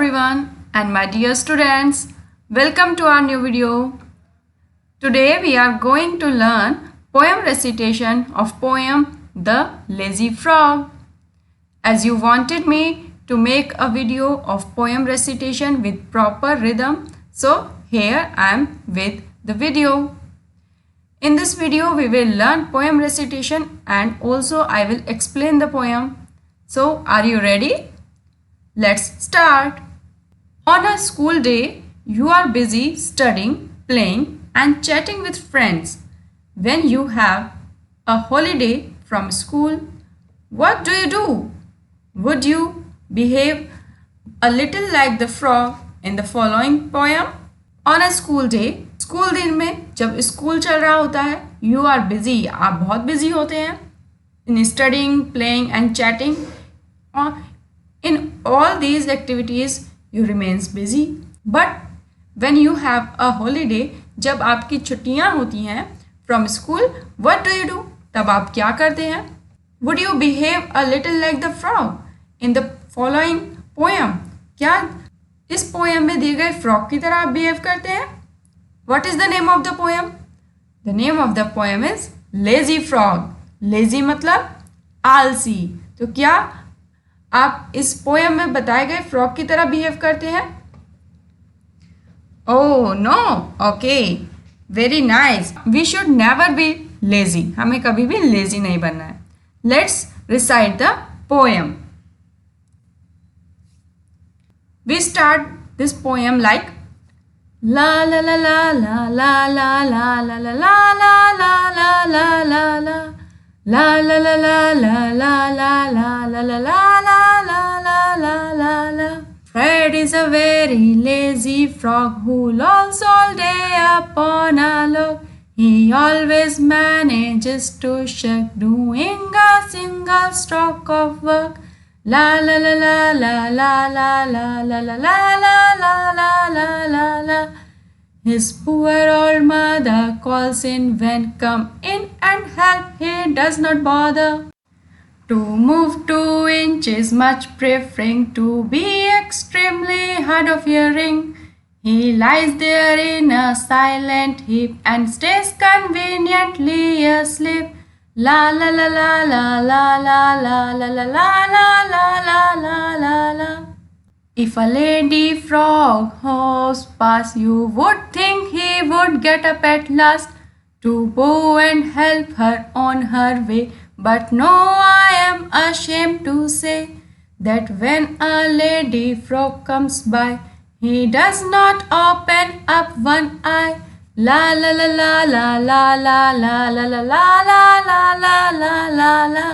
everyone and my dear students, welcome to our new video. Today we are going to learn poem recitation of poem The Lazy Frog. As you wanted me to make a video of poem recitation with proper rhythm, so here I am with the video. In this video we will learn poem recitation and also I will explain the poem. So are you ready? Let's start. On a school day, you are busy studying, playing and chatting with friends. When you have a holiday from school, what do? Would you behave a little like the frog in the following poem? On a school day, school दिन में जब school चल रहा होता है, you are busy, आप बहुत busy होते हैं in studying, playing and chatting. In all these activities, you remains busy. But when you have a holiday, जब आपकी छुट्टियां होती हैं from school, what do? तब आप क्या करते हैं? Would you behave a little like the frog in the following poem? क्या इस पोएम में दिए गए फ्रॉग की तरह आप बिहेव करते हैं? What is the name of the poem? The name of the poem is Lazy Frog. Lazy मतलब आलसी. तो क्या आप इस पोएम में बताए गए फ्रॉग की तरह बिहेव करते हैं? Oh no, okay, very nice. We should never be lazy. हमें कभी भी लेजी नहीं बनना है. Let's recite the poem. We start this poem like la la la la la la la la la la la la la la la la La la la la la la la la la la la la la la la la la. Fred is a very lazy frog who lolls all day upon a log. He always manages to shirk doing a single stroke of work. La la la la la la la la la la la la la la la la la. His poor old mother calls in when come in and help, he does not bother. To move 2 inches much preferring to be extremely hard of hearing. He lies there in a silent heap and stays conveniently asleep. La la la la la la la la la la la la la la la la. If a lady frog hops past, you would think he would get up at last to bow and help her on her way. But no, I am ashamed to say that when a lady frog comes by, he does not open up one eye. La la la la la la la la la la la la la la la la la.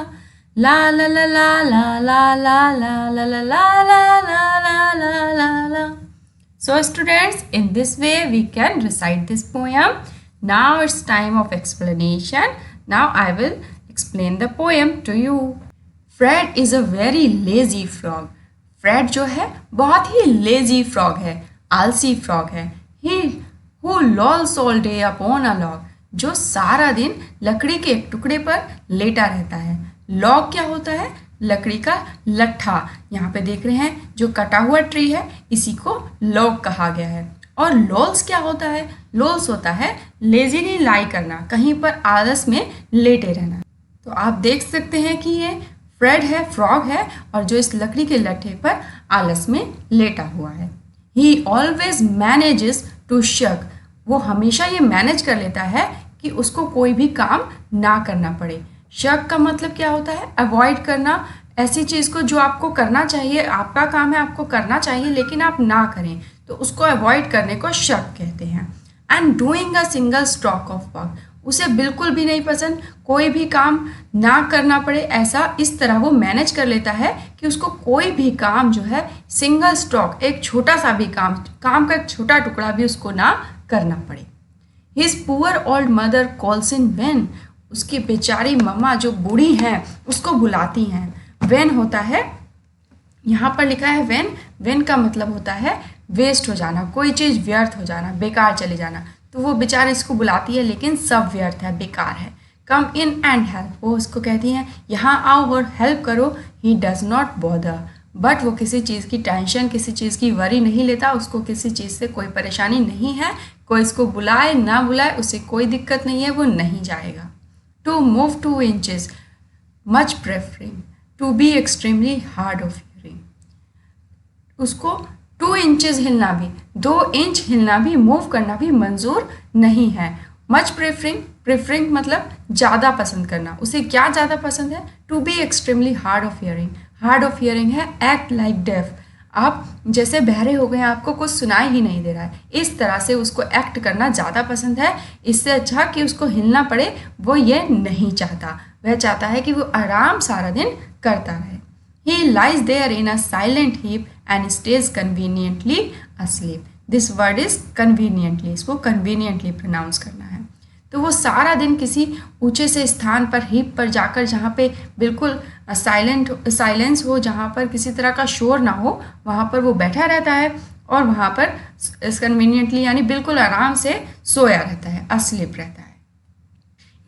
La la la la la la la la la la la la la la la la. So students, in this way we can recite this poem. Now it's time of explanation. Now I will explain the poem to you. Fred is a very lazy frog. Fred जो है बहुत ही lazy frog है, आलसी frog है. He who lolls all day upon a log, जो सारा दिन लकड़ी के एक टुकड़े पर लेटा रहता है. लॉग क्या होता है? लकड़ी का लट्ठा. यहाँ पे देख रहे हैं जो कटा हुआ ट्री है, इसी को लॉग कहा गया है. और लॉल्स क्या होता है? लॉल्स होता है लेजीली लाई करना, कहीं पर आलस में लेटे रहना. तो आप देख सकते हैं कि ये फ्रेड है, फ्रॉग है, और जो इस लकड़ी के लट्ठे पर आलस में लेटा हुआ है. ही ऑलवेज मैनेजेस टू शक, वो हमेशा ये मैनेज कर लेता है कि उसको कोई भी काम ना करना पड़े. शक का मतलब क्या होता है? अवॉइड करना, ऐसी चीज़ को जो आपको करना चाहिए, आपका काम है, आपको करना चाहिए लेकिन आप ना करें, तो उसको अवॉइड करने को शक कहते हैं. And doing a single stroke of work, उसे बिल्कुल भी नहीं पसंद कोई भी काम ना करना पड़े. ऐसा इस तरह वो मैनेज कर लेता है कि उसको कोई भी काम जो है सिंगल स्ट्रोक, एक छोटा सा भी काम का एक छोटा टुकड़ा भी उसको ना करना पड़े. His poor old mother calls in when, उसकी बेचारी मम्मा जो बूढ़ी हैं उसको बुलाती हैं. व्हेन होता है, यहाँ पर लिखा है व्हेन. व्हेन का मतलब होता है वेस्ट हो जाना, कोई चीज़ व्यर्थ हो जाना, बेकार चले जाना. तो वो बेचारी इसको बुलाती है लेकिन सब व्यर्थ है, बेकार है. कम इन एंड हेल्प, वो उसको कहती हैं यहाँ आओ और हेल्प करो. ही डज नॉट बॉदर, बट वो किसी चीज़ की टेंशन, किसी चीज़ की वरी नहीं लेता, उसको किसी चीज़ से कोई परेशानी नहीं है, कोई इसको बुलाए ना बुलाए उसे कोई दिक्कत नहीं है, वो नहीं जाएगा। To move 2 inches, much preferring to be extremely hard of hearing. उसको 2 inches हिलना भी, 2 इंच हिलना भी, मूव करना भी मंजूर नहीं है। मच प्रेफरिंग मतलब ज़्यादा पसंद करना। उसे क्या ज़्यादा पसंद है? To be extremely hard of hearing. Hard of hearing है एक्ट लाइक डेफ। आप जैसे बहरे हो गए, आपको कुछ सुनाई ही नहीं दे रहा है, इस तरह से उसको एक्ट करना ज़्यादा पसंद है। इससे अच्छा कि उसको हिलना पड़े वो ये नहीं चाहता। वह चाहता है कि वो आराम सारा दिन करता रहे। He lies there in a silent heap and stays conveniently asleep. This word is conveniently. इसको conveniently pronounce करना है। तो वो सारा दिन किसी ऊंचे से स्थान पर, हीप पर जाकर, जहाँ पे बिल्कुल साइलेंस हो, जहाँ पर किसी तरह का शोर ना हो, वहाँ पर वो बैठा रहता है और वहाँ पर कन्वीनियंटली यानी बिल्कुल आराम से सोया रहता है, अस्लीप रहता है।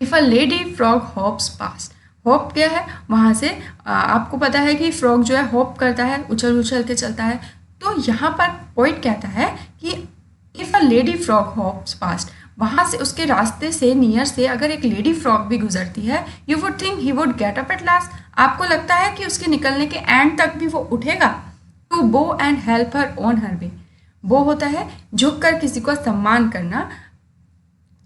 If a lady frog hops past, hop क्या है? वहाँ से आपको पता है कि फ्रॉग जो है हॉप करता है, उछल उछल के चलता है। तो यहाँ पर पॉइंट कहता है कि if a lady frog hops past, वहाँ से उसके रास्ते से, नियर से अगर एक लेडी फ्रॉग भी गुजरती है, you would think he would get up at last, आपको लगता है कि उसके निकलने के एंड तक भी वो उठेगा। To bow and help her on her way, वो होता है झुक कर किसी को सम्मान करना।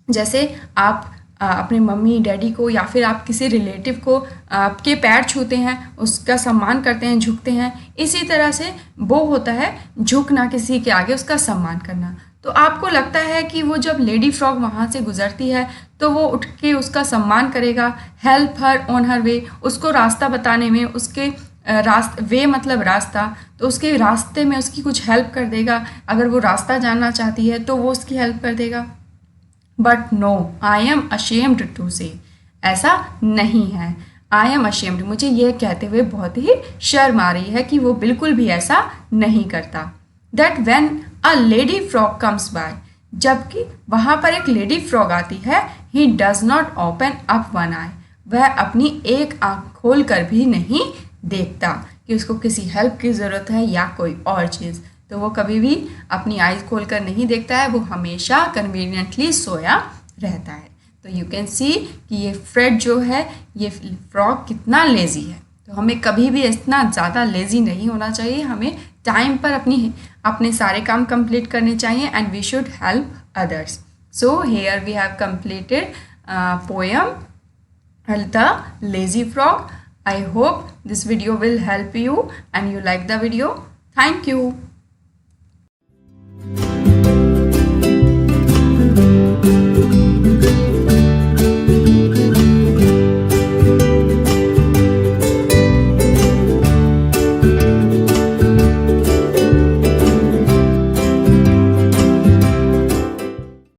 जैसे आप अपने मम्मी डैडी को या फिर आप किसी रिलेटिव को आपके पैर छूते हैं, उसका सम्मान करते हैं, झुकते हैं, इसी तरह से वो होता है झुकना, किसी के आगे उसका सम्मान करना। तो आपको लगता है कि वो जब लेडी फ्रॉग वहाँ से गुजरती है तो वो उठ के उसका सम्मान करेगा, हेल्प हर ऑन हर वे, उसको रास्ता बताने में, उसके वे मतलब रास्ता, तो उसके रास्ते में उसकी कुछ हेल्प कर देगा। अगर वो रास्ता जानना चाहती है तो वो उसकी हेल्प कर देगा। But no, I am ashamed to say, ऐसा नहीं है। आई एम अशेम्ड, मुझे ये कहते हुए बहुत ही शर्म आ रही है कि वो बिल्कुल भी ऐसा नहीं करता। That when a lady frog comes by, जबकि वहाँ पर एक लेडी फ्रॉग आती है, he does not open up one eye, वह अपनी एक आँख खोल कर भी नहीं देखता कि उसको किसी हेल्प की ज़रूरत है या कोई और चीज़। तो वो कभी भी अपनी आइज़ खोल कर नहीं देखता है, वो हमेशा कन्वीनियंटली सोया रहता है। तो यू कैन सी कि ये फ्रेड जो है, ये फ्रॉग कितना लेज़ी है। तो हमें कभी भी इतना ज़्यादा लेज़ी नहीं होना चाहिए, हमें टाइम पर अपने सारे काम कंप्लीट करने चाहिए and we should help others. So here we have completed poem the lazy frog. I hope this video will help you and you like the video. Thank you.